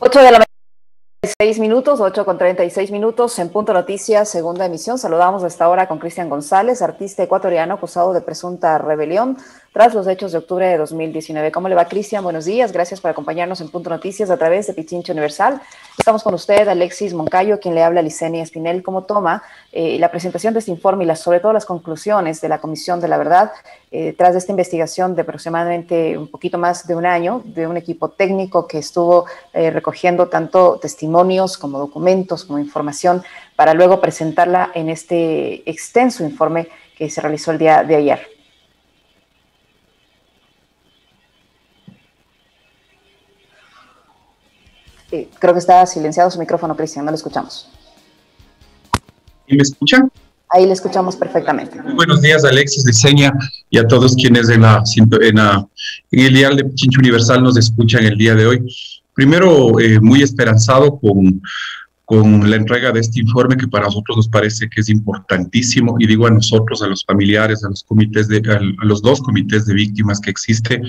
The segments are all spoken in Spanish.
8 de la mañana, 6 minutos, 8:36 en Punto Noticias, segunda emisión. Saludamos a esta hora con Cristian González, artista ecuatoriano acusado de presunta rebelión tras los hechos de octubre de 2019. ¿Cómo le va, Cristian? Buenos días, gracias por acompañarnos en Punto Noticias a través de Pichincha Universal. Estamos con usted, Alexis Moncayo, quien le habla, Licenia Espinel. ¿Cómo toma la presentación de este informe y sobre todo las conclusiones de la Comisión de la Verdad tras de esta investigación de aproximadamente un poquito más de un año, de un equipo técnico que estuvo recogiendo tanto testimonios como documentos, como información, para luego presentarla en este extenso informe que se realizó el día de ayer? Creo que está silenciado su micrófono, Cristian, no lo escuchamos. ¿Y me escuchan? Ahí le escuchamos perfectamente. Muy buenos días, Alexis, Licenia, y a todos quienes en el dial de Pichincha Universal nos escuchan el día de hoy. Primero, muy esperanzado con la entrega de este informe, que para nosotros nos parece que es importantísimo, y digo a nosotros, a los familiares, a los dos comités de víctimas que existe,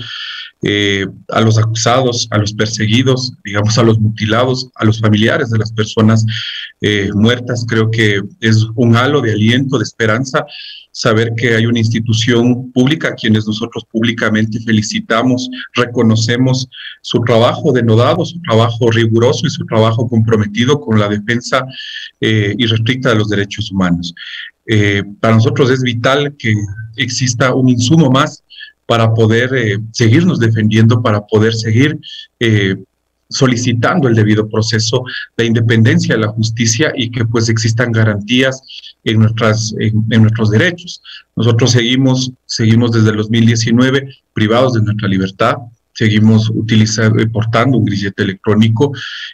a los acusados, a los perseguidos, digamos, a los mutilados, a los familiares de las personas muertas. Creo que es un halo de aliento, de esperanza, saber que hay una institución pública a quienes nosotros públicamente felicitamos, reconocemos su trabajo denodado, su trabajo riguroso y su trabajo comprometido con la defensa irrestricta de los derechos humanos. Para nosotros es vital que exista un insumo más para poder seguirnos defendiendo, para poder seguir solicitando el debido proceso, la independencia de la justicia, y que pues existan garantías en nuestros derechos. Nosotros seguimos desde el 2019 privados de nuestra libertad, seguimos portando un grillete electrónico.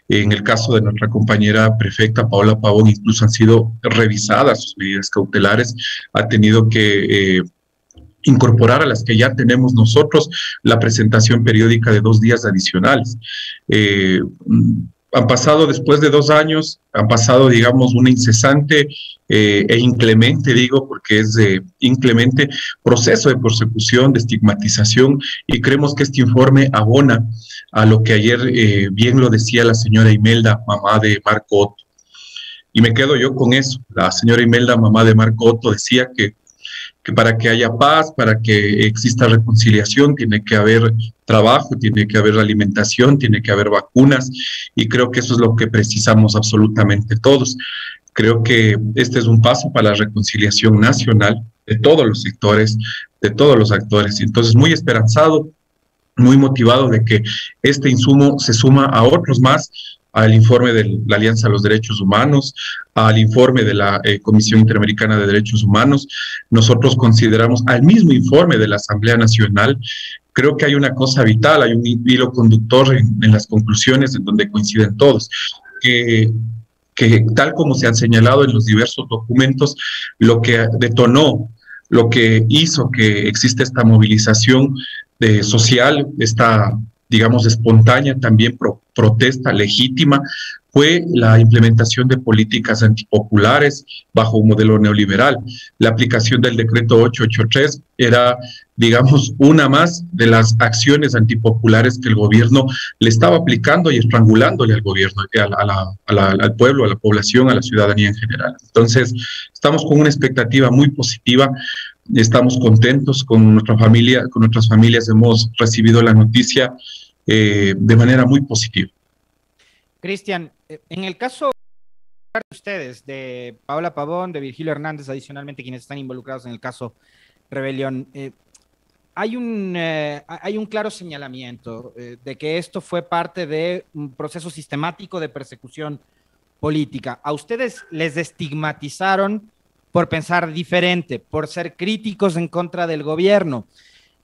En el caso de nuestra compañera prefecta Paola Pavón, incluso han sido revisadas sus medidas cautelares, ha tenido que incorporar a las que ya tenemos nosotros la presentación periódica de 2 días adicionales. Han pasado, después de 2 años, han pasado, digamos, una incesante e inclemente, digo, porque es inclemente, proceso de persecución, de estigmatización, y creemos que este informe abona a lo que ayer bien lo decía la señora Imelda, mamá de Marco Otto. Y me quedo yo con eso. La señora Imelda, mamá de Marco Otto, decía que para que haya paz, para que exista reconciliación, tiene que haber trabajo, tiene que haber alimentación, tiene que haber vacunas, y creo que eso es lo que precisamos absolutamente todos. Creo que este es un paso para la reconciliación nacional de todos los sectores, de todos los actores. Entonces, muy esperanzado, muy motivado de que este insumo se suma a otros más, al informe de la Alianza de los Derechos Humanos, al informe de la Comisión Interamericana de Derechos Humanos. Nosotros consideramos al mismo informe de la Asamblea Nacional. Creo que hay una cosa vital, hay un hilo conductor en las conclusiones en donde coinciden todos, que tal como se han señalado en los diversos documentos, lo que detonó, lo que hizo que exista esta movilización social, esta, digamos, espontánea también protesta legítima, fue la implementación de políticas antipopulares bajo un modelo neoliberal. La aplicación del decreto 883 era, digamos, una más de las acciones antipopulares que el gobierno le estaba aplicando y estrangulándole al gobierno, al pueblo, a la población, a la ciudadanía en general. Entonces, estamos con una expectativa muy positiva. Estamos contentos con nuestra familia, con nuestras familias hemos recibido la noticia de manera muy positiva. Cristian, en el caso de ustedes, de Paola Pavón, de Virgilio Hernández, adicionalmente quienes están involucrados en el caso Rebelión, hay un claro señalamiento de que esto fue parte de un proceso sistemático de persecución política. A ustedes les estigmatizaron por pensar diferente, por ser críticos en contra del gobierno.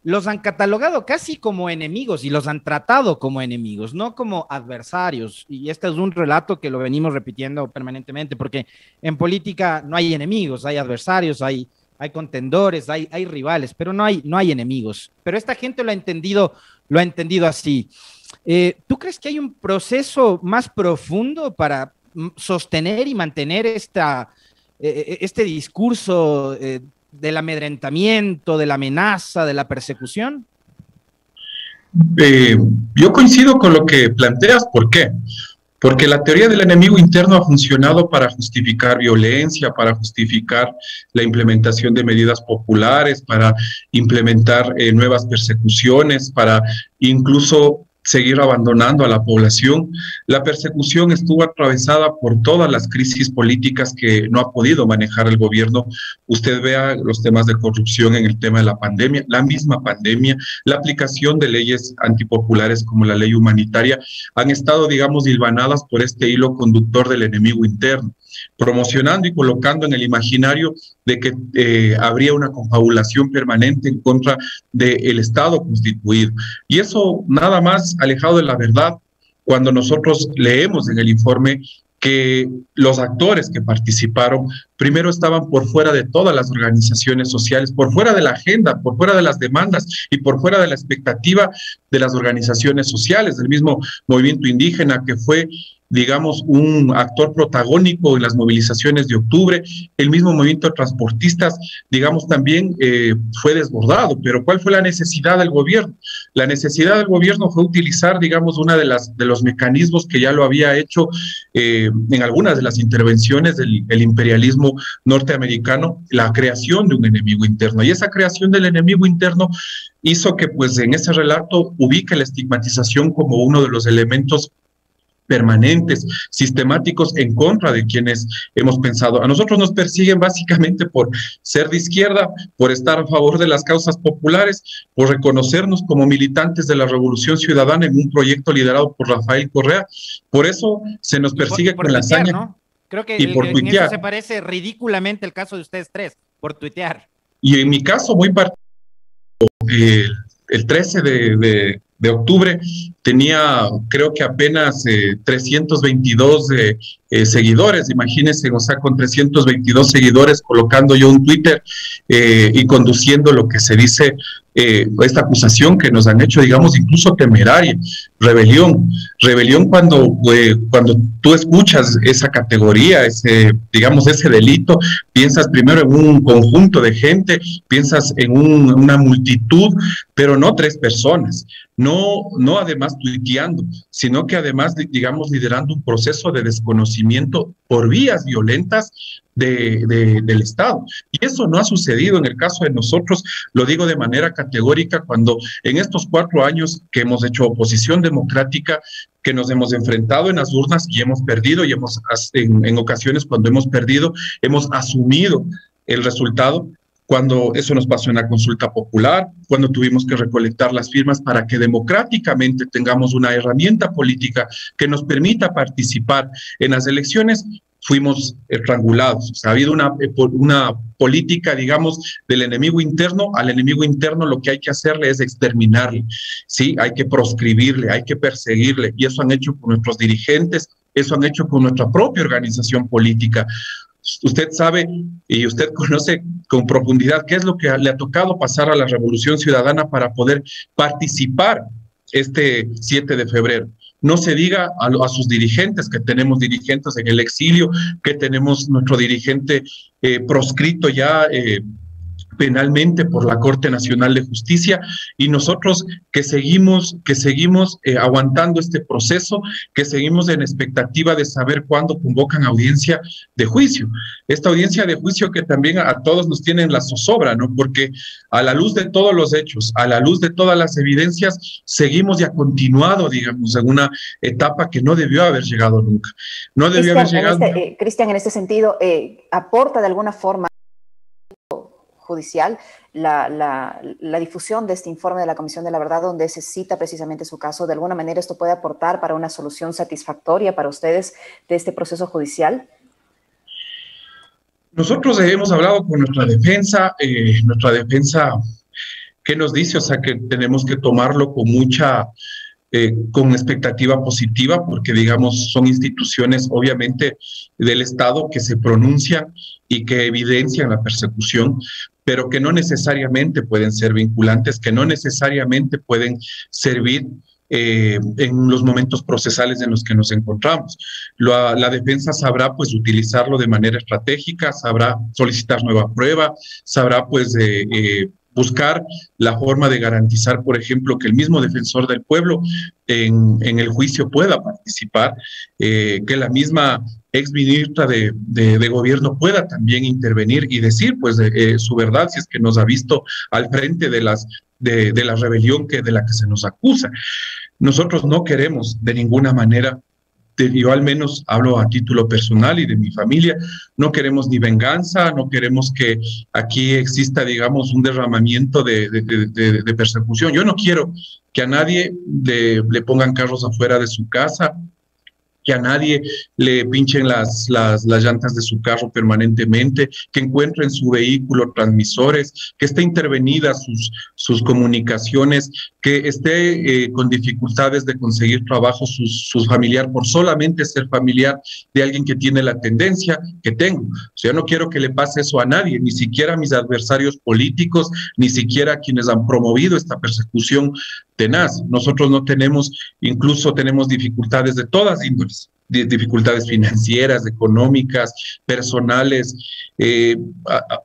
Los han catalogado casi como enemigos y los han tratado como enemigos, no como adversarios. Y este es un relato que lo venimos repitiendo permanentemente, porque en política no hay enemigos, hay adversarios, hay contendores, hay rivales, pero no hay enemigos. Pero esta gente lo ha entendido así. ¿Tú crees que hay un proceso más profundo para sostener y mantener este discurso del amedrentamiento, de la amenaza, de la persecución? Yo coincido con lo que planteas. ¿Por qué? Porque la teoría del enemigo interno ha funcionado para justificar violencia, para justificar la implementación de medidas populares, para implementar nuevas persecuciones, para incluso seguir abandonando a la población. La persecución estuvo atravesada por todas las crisis políticas que no ha podido manejar el gobierno. Usted vea los temas de corrupción en el tema de la pandemia, la misma pandemia, la aplicación de leyes antipopulares como la ley humanitaria, han estado, digamos, hilvanadas por este hilo conductor del enemigo interno, promocionando y colocando en el imaginario de que habría una confabulación permanente en contra del Estado constituido. Y eso nada más alejado de la verdad cuando nosotros leemos en el informe que los actores que participaron primero estaban por fuera de todas las organizaciones sociales, por fuera de la agenda, por fuera de las demandas y por fuera de la expectativa de las organizaciones sociales, del mismo movimiento indígena que fue, digamos, un actor protagónico en las movilizaciones de octubre. El mismo movimiento de transportistas, digamos, también fue desbordado. Pero ¿cuál fue la necesidad del gobierno? La necesidad del gobierno fue utilizar, digamos, una de los mecanismos que ya lo había hecho en algunas de las intervenciones del imperialismo norteamericano, la creación de un enemigo interno. Y esa creación del enemigo interno hizo que, pues, en ese relato ubique la estigmatización como uno de los elementos permanentes, sistemáticos en contra de quienes hemos pensado. A nosotros nos persiguen básicamente por ser de izquierda, por estar a favor de las causas populares, por reconocernos como militantes de la Revolución Ciudadana en un proyecto liderado por Rafael Correa. Por eso se nos persigue con la hazaña. ¿No? Creo que y por en eso se parece ridículamente el caso de ustedes tres, por tuitear. Y en mi caso muy particular, el 13 de octubre tenía, creo que apenas 322 seguidores, imagínense, o sea, con 322 seguidores colocando yo un Twitter y conduciendo lo que se dice, esta acusación que nos han hecho, digamos, incluso temeraria, rebelión cuando tú escuchas esa categoría, digamos, ese delito, piensas primero en un conjunto de gente, piensas en una multitud, pero no tres personas, no además tuiteando, sino que además, digamos, liderando un proceso de desconocimiento por vías violentas del Estado. Y eso no ha sucedido en el caso de nosotros, lo digo de manera categórica, cuando en estos 4 años que hemos hecho oposición democrática, que nos hemos enfrentado en las urnas y hemos perdido, y en ocasiones cuando hemos perdido, hemos asumido el resultado. Cuando eso nos pasó en la consulta popular, cuando tuvimos que recolectar las firmas para que democráticamente tengamos una herramienta política que nos permita participar en las elecciones, fuimos estrangulados. O sea, ha habido una política, digamos, del enemigo interno. Al enemigo interno lo que hay que hacerle es exterminarle, ¿sí? Hay que proscribirle, hay que perseguirle, y eso han hecho con nuestros dirigentes, eso han hecho con nuestra propia organización política. Usted sabe y usted conoce con profundidad qué es lo que le ha tocado pasar a la Revolución Ciudadana para poder participar este 7 de febrero. No se diga a sus dirigentes, que tenemos dirigentes en el exilio, que tenemos nuestro dirigente proscrito ya penalmente por la Corte Nacional de Justicia, y nosotros que seguimos aguantando este proceso, que seguimos en expectativa de saber cuándo convocan audiencia de juicio. Esta audiencia de juicio que también a todos nos tiene en la zozobra, ¿no? Porque a la luz de todos los hechos, a la luz de todas las evidencias, seguimos y ha continuado, digamos, en una etapa que no debió haber llegado nunca. No debió haber llegado. Cristian, en este sentido, ¿aporta de alguna forma judicial la difusión de este informe de la Comisión de la Verdad, donde se cita precisamente su caso? ¿De alguna manera esto puede aportar para una solución satisfactoria para ustedes de este proceso judicial? Nosotros hemos hablado con nuestra defensa, ¿qué nos dice? O sea, que tenemos que tomarlo con con expectativa positiva, porque, digamos, son instituciones obviamente del Estado que se pronuncian y que evidencian la persecución, pero que no necesariamente pueden ser vinculantes, que no necesariamente pueden servir en los momentos procesales en los que nos encontramos. La defensa sabrá, pues, utilizarlo de manera estratégica, sabrá solicitar nueva prueba, sabrá, pues, buscar la forma de garantizar, por ejemplo, que el mismo defensor del pueblo en el juicio pueda participar, que la misma ex ministra de gobierno pueda también intervenir y decir pues su verdad si es que nos ha visto al frente de la rebelión de la que se nos acusa. Nosotros no queremos de ninguna manera, yo al menos hablo a título personal y de mi familia, no queremos ni venganza, no queremos que aquí exista, digamos, un derramamiento de persecución. Yo no quiero que a nadie le pongan carros afuera de su casa, que a nadie le pinchen las llantas de su carro permanentemente, que encuentre en su vehículo transmisores, que esté intervenidas sus comunicaciones, que esté con dificultades de conseguir trabajo su familiar por solamente ser familiar de alguien que tiene la tendencia que tengo. O sea, yo no quiero que le pase eso a nadie, ni siquiera a mis adversarios políticos, ni siquiera a quienes han promovido esta persecución tenaz. Nosotros no tenemos, incluso tenemos dificultades de todas índoles, dificultades financieras, económicas, personales.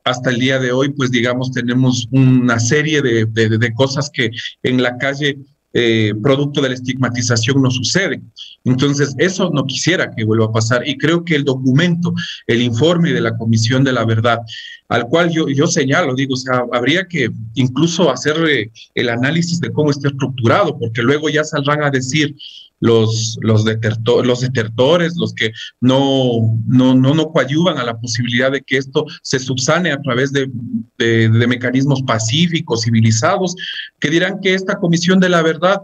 Hasta el día de hoy, pues digamos, tenemos una serie de cosas que en la calle, producto de la estigmatización, no suceden. Entonces, eso no quisiera que vuelva a pasar. Y creo que el documento, el informe de la Comisión de la Verdad, al cual yo señalo, digo, o sea, habría que incluso hacer el análisis de cómo está estructurado, porque luego ya saldrán a decir los desertores, los que no coadyuvan a la posibilidad de que esto se subsane a través de mecanismos pacíficos, civilizados, que dirán que esta Comisión de la Verdad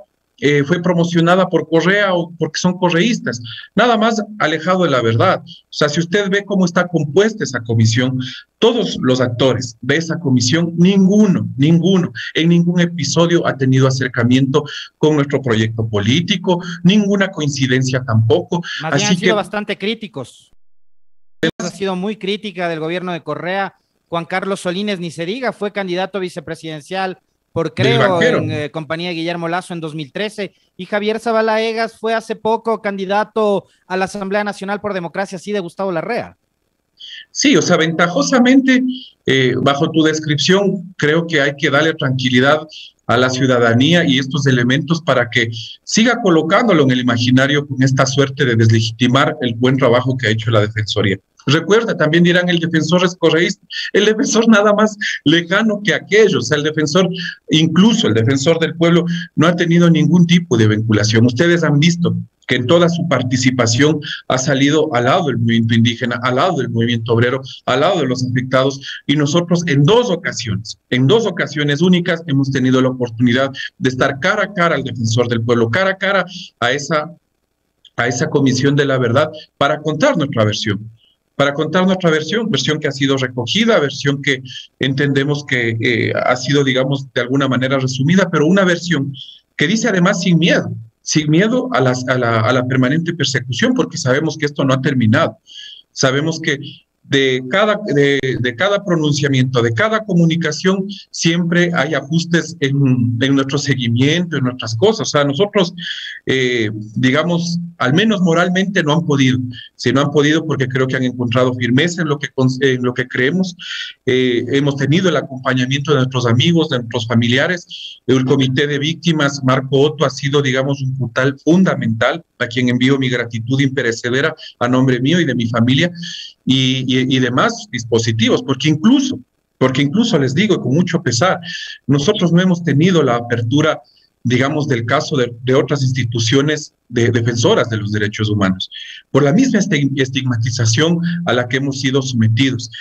fue promocionada por Correa o porque son correístas, nada más alejado de la verdad. O sea, si usted ve cómo está compuesta esa comisión, todos los actores de esa comisión, ninguno, en ningún episodio ha tenido acercamiento con nuestro proyecto político, ninguna coincidencia tampoco. Más bien han sido bastante críticos. Ha sido muy crítica del gobierno de Correa. Juan Carlos Solínez, ni se diga, fue candidato vicepresidencial por Creo, en compañía de Guillermo Lasso en 2013, y Javier Zavala Egas fue hace poco candidato a la Asamblea Nacional por Democracia, sí, de Gustavo Larrea. Sí, o sea, ventajosamente, bajo tu descripción, creo que hay que darle tranquilidad a la ciudadanía y estos elementos para que siga colocándolo en el imaginario con esta suerte de deslegitimar el buen trabajo que ha hecho la Defensoría. Recuerda, también dirán, el defensor es correísta, el defensor nada más lejano que aquello, o sea, el defensor, incluso el defensor del pueblo, no ha tenido ningún tipo de vinculación. Ustedes han visto que en toda su participación ha salido al lado del movimiento indígena, al lado del movimiento obrero, al lado de los afectados, y nosotros en dos ocasiones únicas, hemos tenido la oportunidad de estar cara a cara al defensor del pueblo, cara a cara a esa Comisión de la Verdad, para contar nuestra versión. Versión que ha sido recogida, versión que entendemos que ha sido, digamos, de alguna manera resumida, pero una versión que dice además sin miedo a la permanente persecución, porque sabemos que esto no ha terminado. Sabemos que de cada pronunciamiento, de cada comunicación, siempre hay ajustes en nuestro seguimiento, en nuestras cosas. O sea, nosotros, digamos, al menos moralmente no han podido. Si no han podido, porque creo que han encontrado firmeza en lo que creemos. Hemos tenido el acompañamiento de nuestros amigos, de nuestros familiares. El Comité de Víctimas, Marco Otto, ha sido, digamos, un puntal fundamental, a quien envío mi gratitud imperecedera a nombre mío y de mi familia, y demás dispositivos, porque incluso les digo con mucho pesar, nosotros no hemos tenido la apertura, digamos, del caso de otras instituciones defensoras de los derechos humanos, por la misma estigmatización a la que hemos sido sometidos.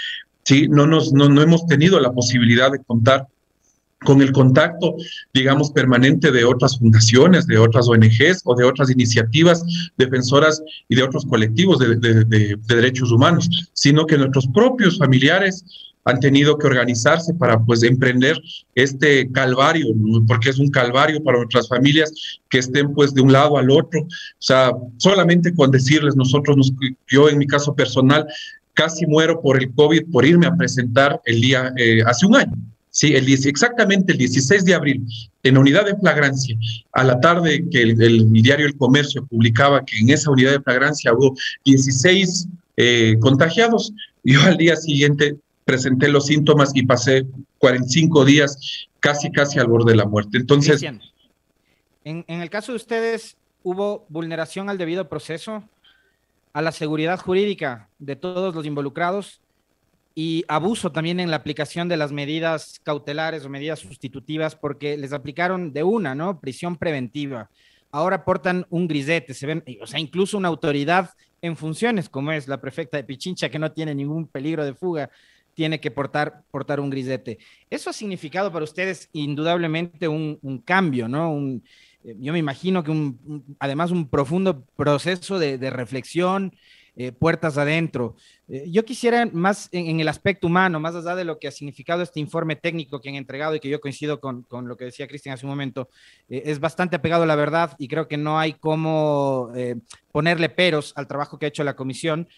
¿Sí? No hemos tenido la posibilidad de contar con el contacto, digamos, permanente de otras fundaciones, de otras ONGs o de otras iniciativas defensoras y de otros colectivos de derechos humanos, sino que nuestros propios familiares han tenido que organizarse para, pues, emprender este calvario, ¿no? Porque es un calvario para nuestras familias que estén, pues, de un lado al otro. O sea, solamente con decirles, yo en mi caso personal, casi muero por el COVID por irme a presentar hace un año. Sí, exactamente el 16 de abril, en la unidad de flagrancia, a la tarde que el diario El Comercio publicaba que en esa unidad de flagrancia hubo 16 contagiados, yo al día siguiente presenté los síntomas y pasé 45 días casi al borde de la muerte. Entonces, Cristian, en el caso de ustedes, ¿hubo vulneración al debido proceso, a la seguridad jurídica de todos los involucrados y abuso también en la aplicación de las medidas cautelares o medidas sustitutivas, porque les aplicaron de una, ¿no? Prisión preventiva. Ahora portan un grisete, se ven, o sea, incluso una autoridad en funciones, como es la prefecta de Pichincha, que no tiene ningún peligro de fuga, tiene que portar un grisete. Eso ha significado para ustedes indudablemente un cambio, ¿no? Yo me imagino que además un profundo proceso de reflexión, puertas adentro. Yo quisiera más en el aspecto humano, más allá de lo que ha significado este informe técnico que han entregado y que yo coincido con lo que decía Cristian hace un momento, es bastante apegado a la verdad y creo que no hay cómo ponerle peros al trabajo que ha hecho la comisión,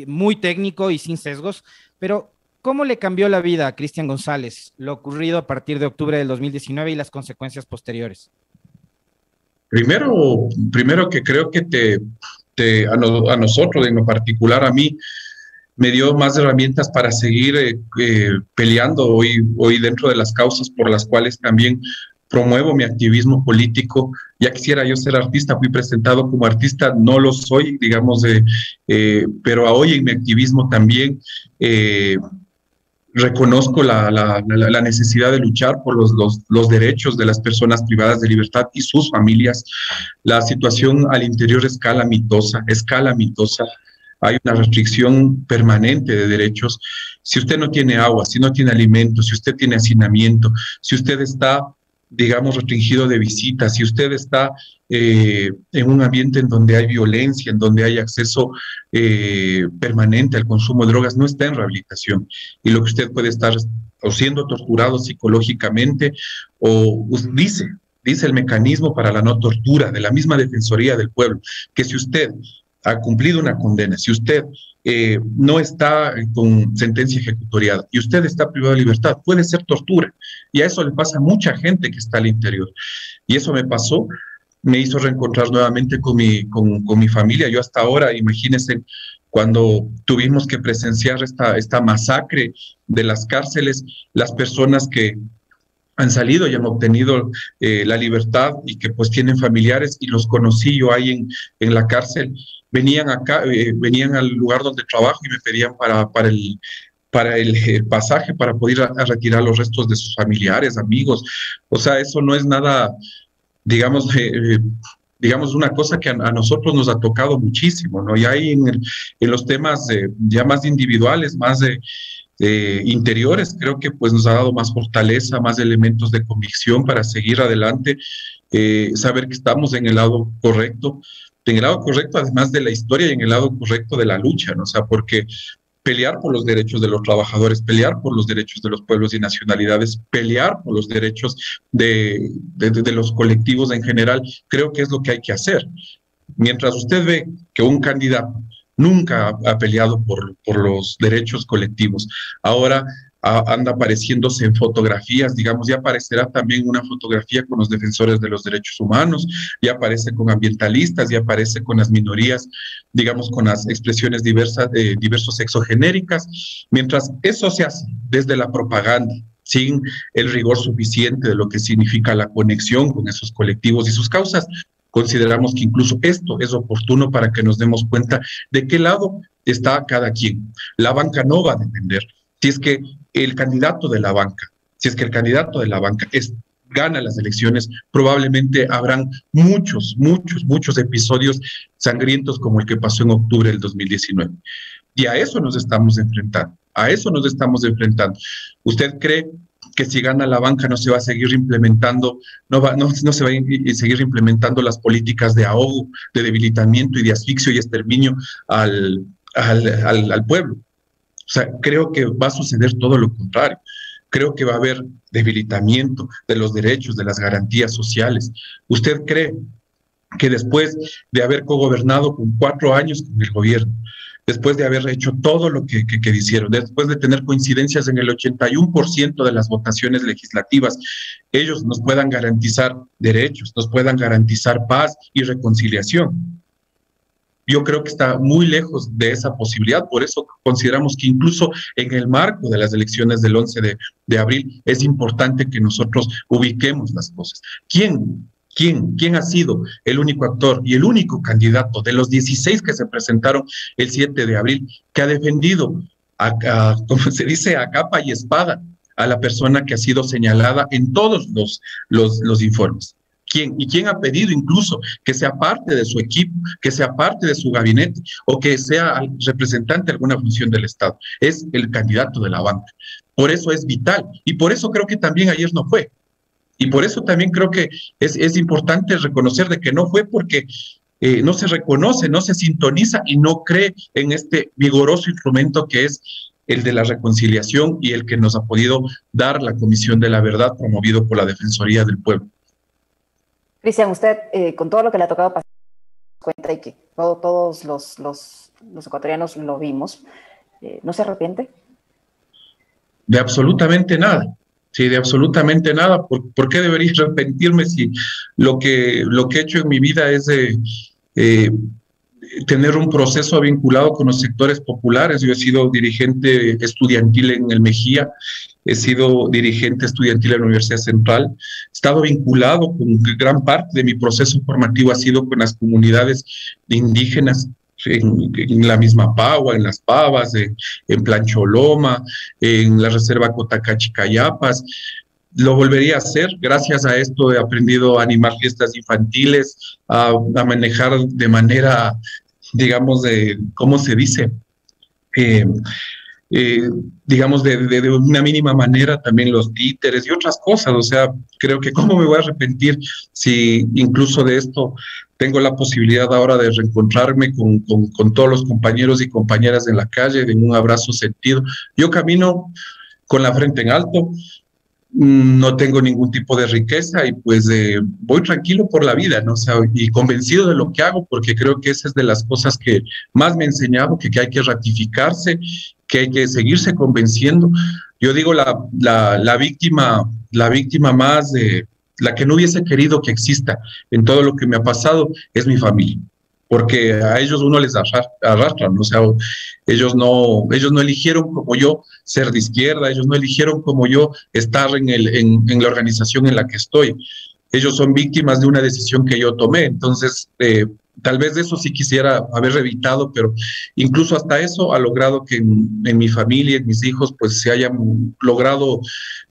muy técnico y sin sesgos, pero ¿cómo le cambió la vida a Cristian González lo ocurrido a partir de octubre del 2019 y las consecuencias posteriores? Primero que creo que a nosotros, en lo particular a mí, me dio más herramientas para seguir peleando hoy dentro de las causas por las cuales también promuevo mi activismo político. Ya quisiera yo ser artista, fui presentado como artista, no lo soy, digamos, pero hoy en mi activismo también reconozco la necesidad de luchar por los derechos de las personas privadas de libertad y sus familias. La situación al interior es calamitosa. Hay una restricción permanente de derechos. Si usted no tiene agua, si no tiene alimentos, si usted tiene hacinamiento, si usted está, digamos, restringido de visitas, si usted está en un ambiente en donde hay violencia, en donde hay acceso permanente al consumo de drogas, no está en rehabilitación. Y lo que usted puede estar o siendo torturado psicológicamente, o dice el mecanismo para la no tortura de la misma Defensoría del Pueblo, que si usted ha cumplido una condena, si usted no está con sentencia ejecutoriada y usted está privado de libertad, puede ser tortura. Y a eso le pasa a mucha gente que está al interior. Y eso me pasó, me hizo reencontrar nuevamente con mi familia. Yo hasta ahora, imagínense, cuando tuvimos que presenciar esta masacre de las cárceles, las personas que han salido y han obtenido la libertad y que pues tienen familiares y los conocí yo ahí en la cárcel, venían acá, venían al lugar donde trabajo y me pedían para el pasaje para poder ir a retirar los restos de sus familiares, amigos. O sea, eso no es nada, digamos, una cosa que a nosotros nos ha tocado muchísimo, ¿no? Y ahí en los temas ya más individuales, más interiores, creo que pues nos ha dado más fortaleza, más elementos de convicción para seguir adelante, saber que estamos en el lado correcto, además de la historia y en el lado correcto de la lucha, ¿no? O sea, porque pelear por los derechos de los trabajadores, pelear por los derechos de los pueblos y nacionalidades, pelear por los derechos de los colectivos en general, creo que es lo que hay que hacer. Mientras usted ve que un candidato nunca ha peleado por los derechos colectivos, ahora anda apareciéndose en fotografías, digamos, ya aparecerá también una fotografía con los defensores de los derechos humanos, ya aparece con ambientalistas, ya aparece con las minorías, digamos, con las expresiones diversos sexogenéricas, mientras eso se hace desde la propaganda, sin el rigor suficiente de lo que significa la conexión con esos colectivos y sus causas, consideramos que incluso esto es oportuno para que nos demos cuenta de qué lado está cada quien. La banca no va a depender. Si es que el candidato de la banca gana las elecciones, probablemente habrán muchos episodios sangrientos como el que pasó en octubre del 2019. Y a eso nos estamos enfrentando, ¿Usted cree que si gana la banca no se va a seguir implementando, no se va a seguir implementando las políticas de ahogo, de debilitamiento y de asfixio y exterminio al pueblo? O sea, creo que va a suceder todo lo contrario. Creo que va a haber debilitamiento de los derechos, de las garantías sociales. ¿Usted cree que después de haber cogobernado con 4 años con el gobierno, después de haber hecho todo lo que hicieron, después de tener coincidencias en el 81% de las votaciones legislativas, ellos nos puedan garantizar derechos, nos puedan garantizar paz y reconciliación? yo creo que está muy lejos de esa posibilidad. Por eso consideramos que incluso en el marco de las elecciones del 11 de abril es importante que nosotros ubiquemos las cosas. ¿Quién ha sido el único actor y el único candidato de los 16 que se presentaron el 7 de abril que ha defendido, como se dice, a capa y espada a la persona que ha sido señalada en todos los informes? ¿Quién? ¿Y quién ha pedido incluso que sea parte de su equipo, que sea parte de su gabinete o que sea representante de alguna función del Estado? Es el candidato de la banca. Por eso es vital y por eso creo que también ayer no fue. Y por eso también creo que es importante reconocer de que no fue porque no se reconoce, no se sintoniza y no cree en este vigoroso instrumento que es el de la reconciliación y el que nos ha podido dar la Comisión de la Verdad promovido por la Defensoría del Pueblo. Cristian, usted con todo lo que le ha tocado pasar, cuenta y que todos los ecuatorianos lo vimos, ¿no se arrepiente? De absolutamente nada. Sí, de absolutamente nada. ¿Por qué debería arrepentirme si lo que he hecho en mi vida es tener un proceso vinculado con los sectores populares? Yo he sido dirigente estudiantil en el Mejía, he sido dirigente estudiantil en la Universidad Central, he estado vinculado con gran parte de mi proceso formativo, ha sido con las comunidades indígenas, en la misma Pagua, en Las Pavas, en Plancholoma, en la Reserva Cotacachi-Cayapas. Lo volvería a hacer. Gracias a esto he aprendido a animar fiestas infantiles, a manejar de manera, digamos, ¿cómo se dice? Digamos, de una mínima manera también los títeres y otras cosas. O sea, creo que cómo me voy a arrepentir si incluso de esto tengo la posibilidad ahora de reencontrarme con todos los compañeros y compañeras en la calle, de un abrazo sentido. Yo camino con la frente en alto, no tengo ningún tipo de riqueza y pues voy tranquilo por la vida, ¿no? O sea, y convencido de lo que hago, porque creo que esa es de las cosas que más me ha enseñado, que hay que ratificarse, que hay que seguirse convenciendo. Yo digo, la víctima más la que no hubiese querido que exista en todo lo que me ha pasado es mi familia, porque a ellos uno les arrastran, ¿no? O sea, ellos no eligieron como yo ser de izquierda, ellos no eligieron como yo estar en la organización en la que estoy. Ellos son víctimas de una decisión que yo tomé, entonces tal vez de eso sí quisiera haber evitado, pero incluso hasta eso ha logrado que en mi familia, en mis hijos, pues se hayan logrado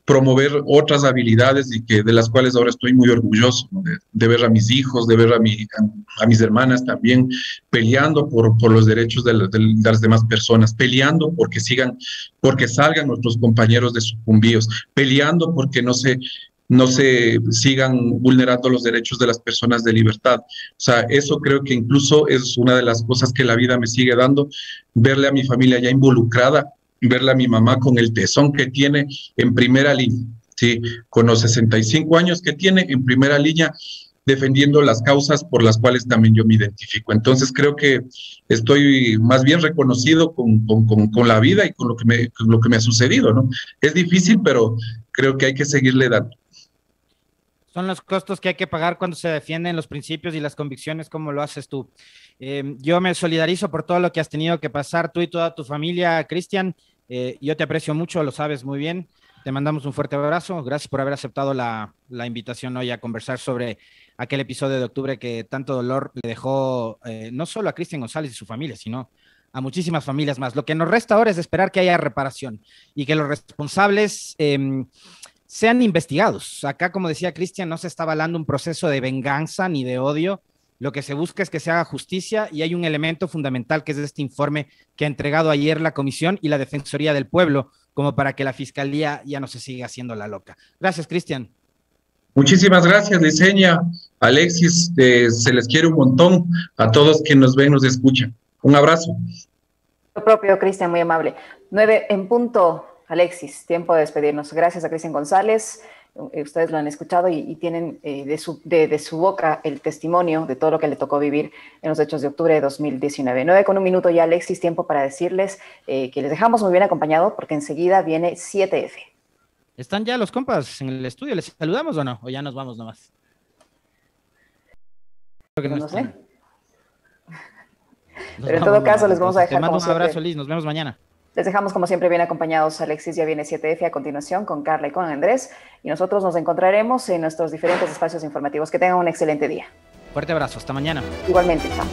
promover otras habilidades y que de las cuales ahora estoy muy orgulloso, ¿no? De ver a mis hijos, de ver a mis hermanas también peleando por los derechos de las demás personas, peleando porque salgan nuestros compañeros de sucumbíos, peleando porque no se sigan vulnerando los derechos de las personas de libertad. O sea, eso creo que incluso es una de las cosas que la vida me sigue dando, verle a mi familia ya involucrada, verle a mi mamá con el tesón que tiene en primera línea, ¿sí? Con los 65 años que tiene en primera línea, defendiendo las causas por las cuales también yo me identifico. Entonces creo que estoy más bien reconocido con la vida y con lo que me ha sucedido, ¿no? Es difícil, pero creo que hay que seguirle dando. Son los costos que hay que pagar cuando se defienden los principios y las convicciones, como lo haces tú. Yo me solidarizo por todo lo que has tenido que pasar tú y toda tu familia, Cristian. Yo te aprecio mucho, lo sabes muy bien. Te mandamos un fuerte abrazo. Gracias por haber aceptado la invitación hoy a conversar sobre aquel episodio de octubre que tanto dolor le dejó no solo a Cristian González y su familia, sino a muchísimas familias más. Lo que nos resta ahora es esperar que haya reparación y que los responsables sean investigados. Acá, como decía Cristian, no se está avalando un proceso de venganza ni de odio. Lo que se busca es que se haga justicia y hay un elemento fundamental que es este informe que ha entregado ayer la Comisión y la Defensoría del Pueblo, como para que la Fiscalía ya no se siga haciendo la loca. Gracias, Cristian. Muchísimas gracias, Liceña, Alexis, se les quiere un montón a todos quienes nos ven, nos escuchan. Un abrazo. Lo propio, Cristian, muy amable. 9 en punto. Alexis, tiempo de despedirnos. Gracias a Cristian González. Ustedes lo han escuchado y tienen de su boca el testimonio de todo lo que le tocó vivir en los hechos de octubre de 2019. 9:01 ya, Alexis, tiempo para decirles que les dejamos muy bien acompañados porque enseguida viene 7F. ¿Están ya los compas en el estudio? ¿Les saludamos o no? ¿O ya nos vamos nomás? Creo que no sé. Pero en todo caso les vamos a dejar Te mando como un abrazo, siempre. Liz. Nos vemos mañana. Les dejamos como siempre bien acompañados. Alexis ya viene 7F a continuación con Carla y con Andrés. Y nosotros nos encontraremos en nuestros diferentes espacios informativos. Que tengan un excelente día. Fuerte abrazo. Hasta mañana. Igualmente, chao.